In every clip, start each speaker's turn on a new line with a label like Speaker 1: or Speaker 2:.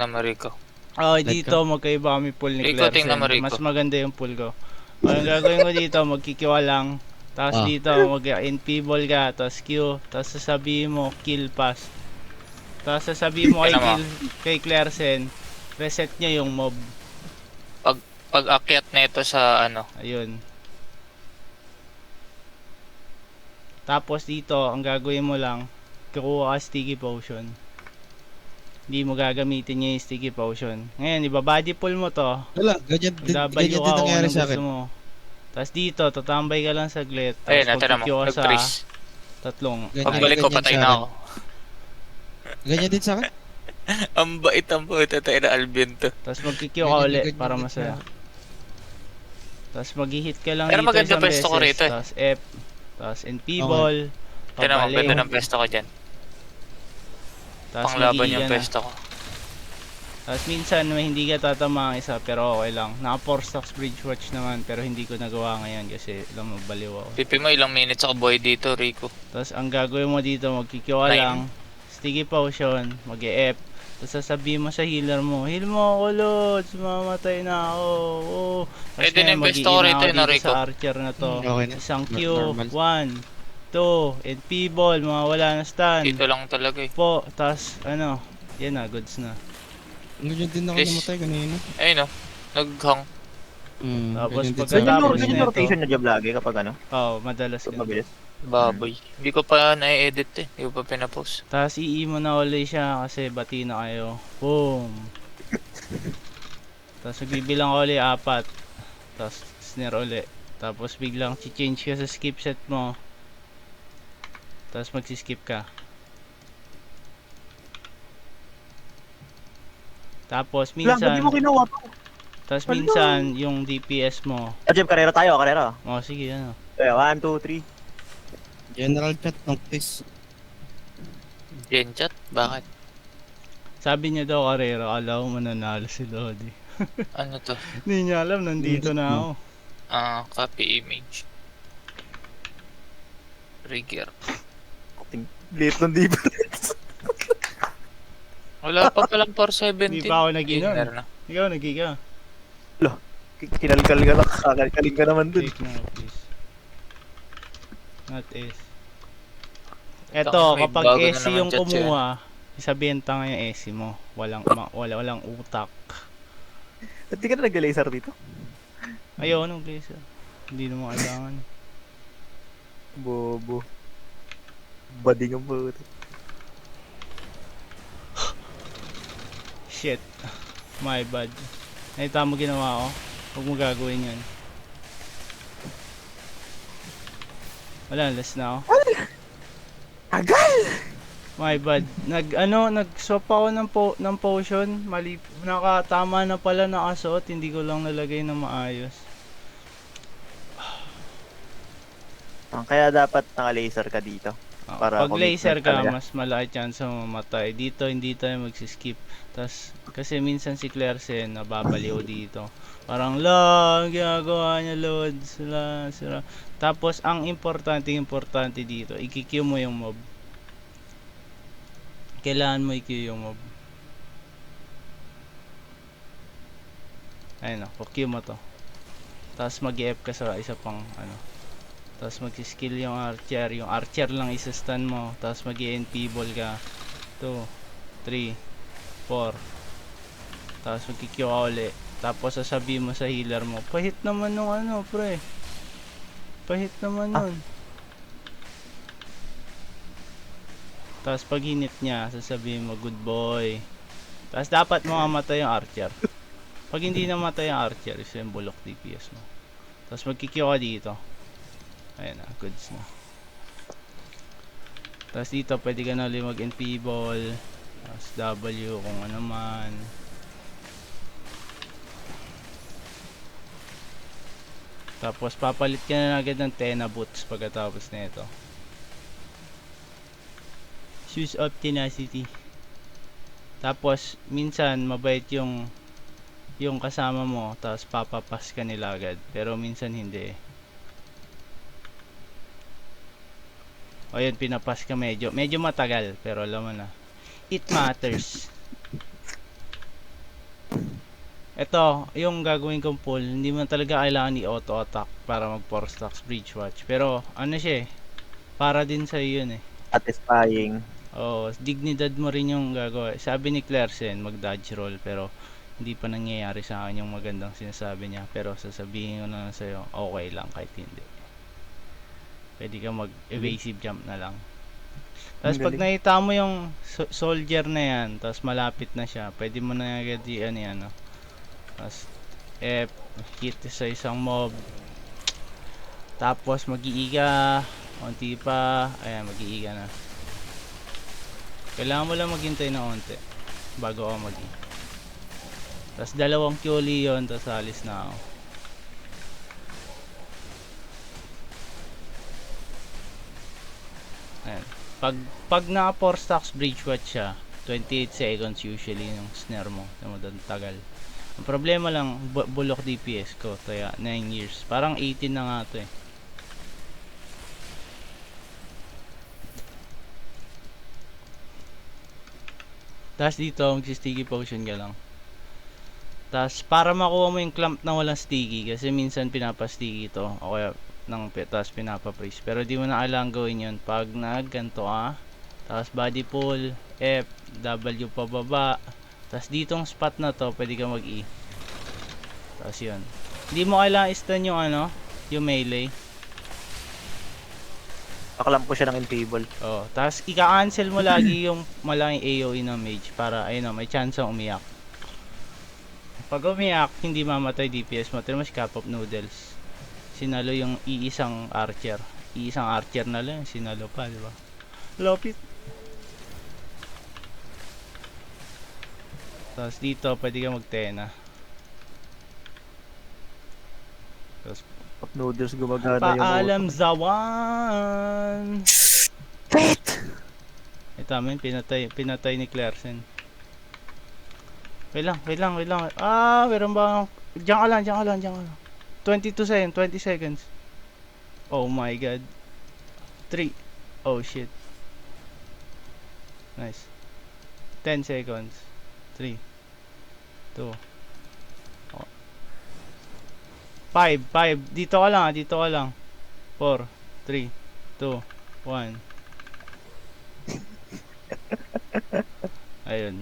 Speaker 1: tingnan mo, Rico.
Speaker 2: Oh,
Speaker 3: Like
Speaker 2: dito magkaiba kami pool ni
Speaker 1: Rico, tingnan mo,
Speaker 2: Clersen.
Speaker 1: Rico.
Speaker 2: Mas maganda yung pool ko. O, yung gagawin ko dito, magkikiwa lang. Tapos
Speaker 3: Ah.
Speaker 2: dito, mag-NP ball ka, tapos Q. Tapos sasabihin mo, kill pass. Tapos sasabihin mo kay,
Speaker 1: Tingnan mo.
Speaker 2: kay Clersen, reset niya yung mob.
Speaker 1: Pag akyat na ito sa ano,
Speaker 2: Ayun. Tapos dito, ang gagawin mo lang, kukuha ka sticky potion. Hindi mo gagamitin niya yung sticky potion. Ngayon, ibabody pull mo to.
Speaker 3: Wala, ganyan din
Speaker 2: W ka kung
Speaker 3: nangyari
Speaker 2: anong
Speaker 3: sa
Speaker 2: gusto
Speaker 3: akin.
Speaker 2: mo. Tapos dito, tatambay ka lang saglit.
Speaker 1: ayun,
Speaker 2: Tapos
Speaker 1: natira mo,
Speaker 2: magkikyo ka sa
Speaker 1: nag-freeze.
Speaker 2: tatlong.
Speaker 3: Ganyan.
Speaker 1: Pagbalik ko,
Speaker 3: ganyan
Speaker 1: patay
Speaker 3: sa
Speaker 1: na
Speaker 3: akin.
Speaker 1: ako.
Speaker 3: Ganyan din sa akin.
Speaker 1: Ang bait ang puta tayo na Albion to.
Speaker 2: Tapos magkikyo ka
Speaker 3: Ganyan,
Speaker 2: ulit
Speaker 3: ganyan
Speaker 2: para
Speaker 3: din
Speaker 2: masaya.
Speaker 3: sa-
Speaker 2: Tapos mag-hit ka lang
Speaker 1: Pero
Speaker 2: dito
Speaker 1: maganda
Speaker 2: isang
Speaker 1: pwesto ko
Speaker 2: beses.
Speaker 1: rito eh.
Speaker 2: Tapos F. Tapos NP
Speaker 3: Okay.
Speaker 2: ball.
Speaker 1: Tingnan mo,
Speaker 2: Pabalik.
Speaker 1: ganda ng pwesto ko dyan.
Speaker 2: Tapos
Speaker 1: Panglaban
Speaker 2: mag-i
Speaker 1: yung
Speaker 2: ka na.
Speaker 1: pwesto ko.
Speaker 2: Tapos minsan may hindi ka tatama ang isa pero okay lang. Naka 4 stocks bridge watch naman pero hindi ko nagawa ngayon kasi lang magbaliw ako.
Speaker 1: Pipi mo, ilang minutes ako boy dito, Rico.
Speaker 2: Tapos ang gagawin mo dito, magkikyo ka
Speaker 1: 9.
Speaker 2: lang, sticky potion, mag-e-F. Tapos sasabihin mo sa healer mo, heal mo ako Lods, mamatay na ako. Oh. Tapos
Speaker 1: Pwede na
Speaker 2: ngayon
Speaker 1: yung pwesto ko
Speaker 2: mag-i-in
Speaker 1: rito,
Speaker 2: ako
Speaker 1: no,
Speaker 2: dito
Speaker 1: Rico?
Speaker 2: sa archer na to.
Speaker 3: Okay na.
Speaker 2: Isang Q,
Speaker 3: Normal.
Speaker 2: 1, 2, NP ball, mawawala na stun.
Speaker 1: Dito lang talaga eh.
Speaker 2: Po, tapos ano, yan na, goods na.
Speaker 3: Ganyan din ako
Speaker 1: Yes.
Speaker 3: namatay kanina.
Speaker 1: Ayun o, naghang.
Speaker 2: Tapos
Speaker 3: Ganyan din sa
Speaker 2: pagka-
Speaker 3: akin.
Speaker 2: Tapos
Speaker 4: Ganyan yung
Speaker 2: nito.
Speaker 4: rotation na job lagi kapag ano,
Speaker 2: Oh, madalas
Speaker 4: pag
Speaker 2: ka.
Speaker 4: mabilis.
Speaker 1: Baboy. Hindi ko pa na-edit eh. Hindi ko pa pinapost.
Speaker 2: Tapos mo na uli siya kasi bati na kayo. Boom. Tapos magbibilang ka uli 4. Tapos snare uli. Tapos biglang change ka sa skip set mo. Tapos magsiskip ka. Tapos
Speaker 4: Lang,
Speaker 2: minsan,
Speaker 4: hindi mo kinuha pa.
Speaker 2: tapos
Speaker 4: Hello.
Speaker 2: minsan yung DPS mo.
Speaker 4: Jeb, karera tayo, karera.
Speaker 2: Oh, sige ano.
Speaker 4: Okay, 1, 2, 3.
Speaker 3: General chat ng quiz.
Speaker 1: Gen chat? Bakit?
Speaker 2: Sabi niya daw karera, kala ko mananalo si Lodi.
Speaker 1: Ano to?
Speaker 2: Hindi niya alam, nandito na ako.
Speaker 1: Copy image. Trigger.
Speaker 4: Late ng difference.
Speaker 1: Wala pa palang 417.
Speaker 2: Hindi pa ako nag-inom.
Speaker 1: Ayun, meron na.
Speaker 2: Ikaw, nagiga.
Speaker 4: Kinalkal ka lang, kakalkaling ka naman dun.
Speaker 2: Take na, please. Not S.
Speaker 1: May
Speaker 2: Eto, kapag
Speaker 1: bago na
Speaker 2: SC
Speaker 1: naman
Speaker 2: yung
Speaker 1: chat siya.
Speaker 2: kumuha, isabenta nga yung SC mo. Walang utak.
Speaker 4: At di ka na nag-laser dito?
Speaker 2: Ayaw, anong blazer? Hindi naman kailangan.
Speaker 4: Bobo. Bading ang puto.
Speaker 2: Shit. My bad. Nakita mo ginawa ko? Huwag mo gagawin yan. Wala, last na ako.
Speaker 4: Tagal!
Speaker 2: My bad. Nag-swap ako ng potion. Mali, nakatama na pala nakasuot. Hindi ko lang nalagay na maayos.
Speaker 4: Kaya dapat naka-laser ka dito. Para
Speaker 2: Pag laser
Speaker 4: commitment
Speaker 2: ka,
Speaker 4: talaga.
Speaker 2: mas malaki chance mo mamatay. Dito, hindi tayo magsiskip. Tas, kasi minsan si Clersen, nababaliw dito. Parang, lang, ginagawa niya, load. Sila. Tapos, ang importante dito, i-Q mo yung mob. Kailangan mo i-Q yung mob. Ayun o, Q mo to. Tapos mag-F ka sa isa pang, ano. Tapos mag-skill yung archer lang isa-stun mo. Tapos mag-NP ball ka. 2, 3, 4. Tapos mag-Q ka uli. Tapos sasabihin mo sa healer mo, pahit naman nung ano, pre. Pahit naman nun. Tapos pag hinit niya, sasabihin mo, good boy. Tapos dapat mamamatay yung archer. Pag hindi namatay yung archer, isa yung bulok DPS mo. Tapos mag-Q ka dito. Ayan na, goods na. Tapos dito, pwede ka na ulit mag-NP ball. Tapos W kung ano man. Tapos papalit ka na agad ng Tena boots pagkatapos na ito. Shoes of tenacity. Tapos minsan mabait yung kasama mo, tapos papapas ka nila agad. Pero minsan hindi. O yun, pinapas ka medyo matagal, pero alam mo na. It matters. Ito, yung gagawin kong pull, hindi mo talaga kailangan i-auto attack para mag 4 stacks bridge watch. Pero ano siya eh, para din sa yun eh.
Speaker 4: Satisfying.
Speaker 2: Oo, dignidad mo rin yung gagawa. Sabi ni Clersen, mag dodge roll, pero hindi pa nangyayari sa akin yung magandang sinasabi niya. Pero sasabihin ko na sa'yo, okay lang kahit hindi. Pwede ka mag evasive jump na lang. Tapos pag
Speaker 4: Galing.
Speaker 2: nakita mo yung soldier na yan, tapos malapit na siya, pwede mo na agad yan ano. Tapos F, hit sa isang mob. Tapos mag-iiga, konti pa, ayan mag-iiga na. Kailangan mo lang maghintay na konti bago ako mag-i. Tapos dalawang Kyoli yun, tapos alis na ako. Ayan. Pag na 4 stacks bridge watch siya, 28 seconds usually yung snare mo. Tagal. Ang problema lang, bulok DPS ko, kaya 9 years. Parang 18 na nga to eh. Tapos dito, magsi-sticky potion ka lang. Tapos para makuha mo yung clamp na walang sticky, kasi minsan pinapa-sticky to, o kaya tapos pinapa-freeze. Pero di mo na kailangan gawin yun. Pag nagganto ka, tapos body pull, F, W pababa, tapos ditong spot na to, pwede ka mag-E. Tapos yun. Hindi mo kailangan i-stun yung ano, yung melee.
Speaker 4: Paklampo siya ng infable.
Speaker 2: Oh, tapos ika-cancel mo lagi yung malaking AoE ng mage para ayun may chance ang umiyak. Pag umiyak, hindi mamatay DPS mo. Tignan mo si Cup of Noodles. Sinalo yung iisang archer. Iisang archer na lang, sinalo pa, di ba? Lopit. Tapos dito, pwede ka mag-tena. Tapos
Speaker 4: Pag noodles gumagana yung
Speaker 2: paalam Zawan!
Speaker 4: Wait!
Speaker 2: Ito amin, pinatay ni Clersen. Wait lang. Ah, meron ba? Diyan ka lang. 22 seconds, 20 seconds. Oh my god. 3. Oh shit. Nice. 10 seconds. 3. 2. 5. Dito ka lang. 4, 3, 2, 1. Ayun.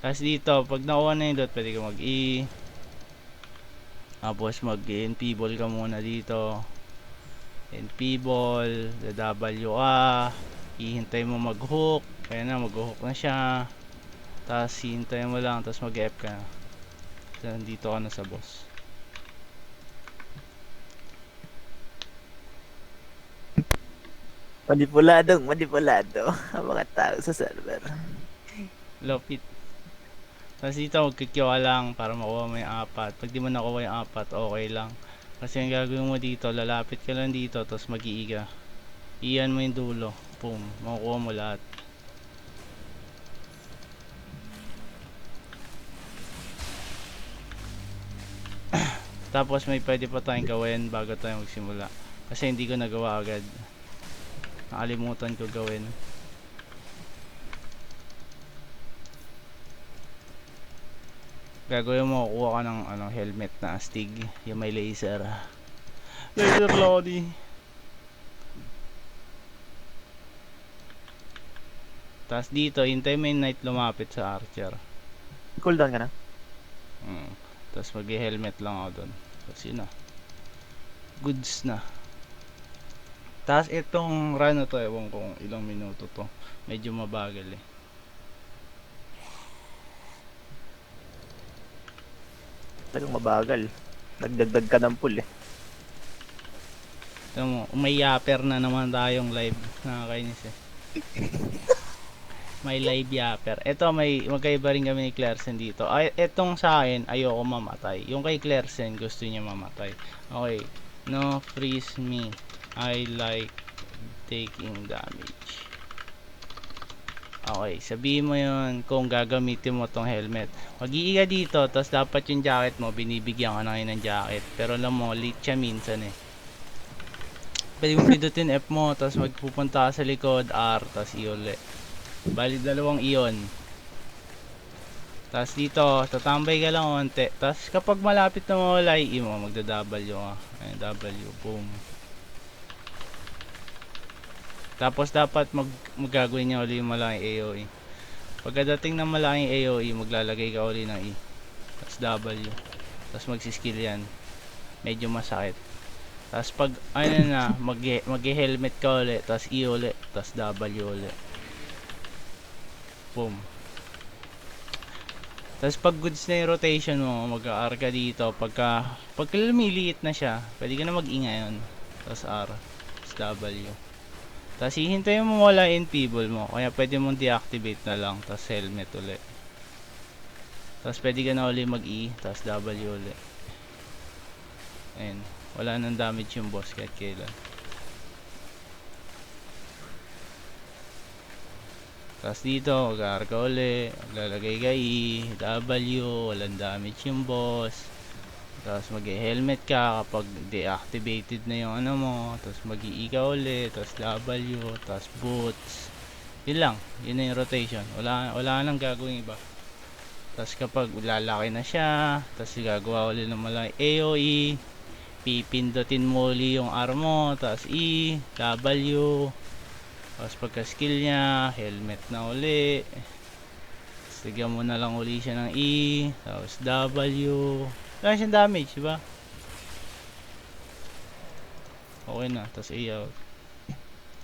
Speaker 2: Tapos dito, pag nakuha na yung dot, pwede ka mag-E. Tapos mag-NP ball ka muna dito. NP ball, W ka. Ihintay mo mag-hook. Kaya na, mag-hook na siya. Tapos hintay mo lang, tapos mag-F ka na. So, dito ka na sa boss.
Speaker 4: Manipulado ang mga tao sa server.
Speaker 2: Lopit. Tapos dito magkikyo ka lang para makuha mo yung 4. Pag di mo nakuha yung 4, okay lang. Kasi ang gagawin mo dito, lalapit ka lang dito, tapos mag-iiga. Iyan mo yung dulo. Boom. Makukuha mo lahat. Tapos may pwede pa tayong gawin bago tayo magsimula. Kasi hindi ko nagawa agad. Nakalimutan ko gawin. Gagawin mo, kuha ka ng helmet na astig, yung may laser. Laser Lodi. Tapos dito, hintay mo yung knight lumapit sa archer.
Speaker 4: Cooldown ka na?
Speaker 2: Tapos mag-helmet lang ako doon. Tapos yun na. Goods na. Tapos itong run na to, ewan kung ilang minuto to. Medyo mabagal eh.
Speaker 4: Talagang mabagal. Nagdagdag ka ng pool eh.
Speaker 2: Ito mo, may yapper na naman tayong live. Nakakainis eh. May live yapper. Ito, magkaiba rin kami ni Clersen dito. Ay, etong sa akin, ayoko mamatay. Yung kay Clersen, gusto niya mamatay. Okay. No, freeze me. I like taking damage. Okay, sabihin mo yun kung gagamitin mo tong helmet. Mag-iiga dito, tapos dapat yung jacket mo, binibigyan ka na ngayon ng jacket. Pero alam mo, late siya minsan eh. Pwede mo pindutin F mo, tapos magpupunta ka sa likod, R, tapos I ulit. Bali, dalawang iyon. Tapos dito, tatambay ka lang konti. Tapos kapag malapit na mawala yung E mo, magda-W ka. Ayan, W, boom. Tapos dapat magagawin niya uli yung malaking AOE. Pagkadating ng malaking AOE, maglalagay ka uli ng E. Tapos W. Tapos magsiskill yan. Medyo masakit. Tapos pag ano na, mag-helmet ka uli. Tapos E uli. Tapos W uli. Boom. Tapos pag goods na yung rotation mo, mag-R ka dito. Pagka lumiliit na siya, pwede ka na mag-E ngayon. Tapos R. Tapos W. Tapos hihintayin mo wala yung P-ball mo. Kaya pwede mong deactivate na lang. Tapos helmet uli. Tapos pwede ka na uli mag-E. Tapos W uli. Ayan. Wala nang damage yung boss kahit kailan. Tapos dito, mag-R ka uli. Maglalagay ka E. W. Walang damage yung boss. Tapos mag-helmet ka kapag deactivated na yung ano mo. Tapos mag-i ka ulit. Tapos W. Tapos boots. Yun lang. Yun na yung rotation. Wala nang gagawin iba. Tapos kapag lalaki na siya. Tapos gagawa ulit ng malaki AOE. Pipindutin mo ulit yung R mo. Tapos E. W. Tapos pagka skill niya. Helmet na ulit. Tapos ligyan mo na lang ulit siya ng E. Tapos W. Wala siyang damage, diba? Okay na, tapos A out.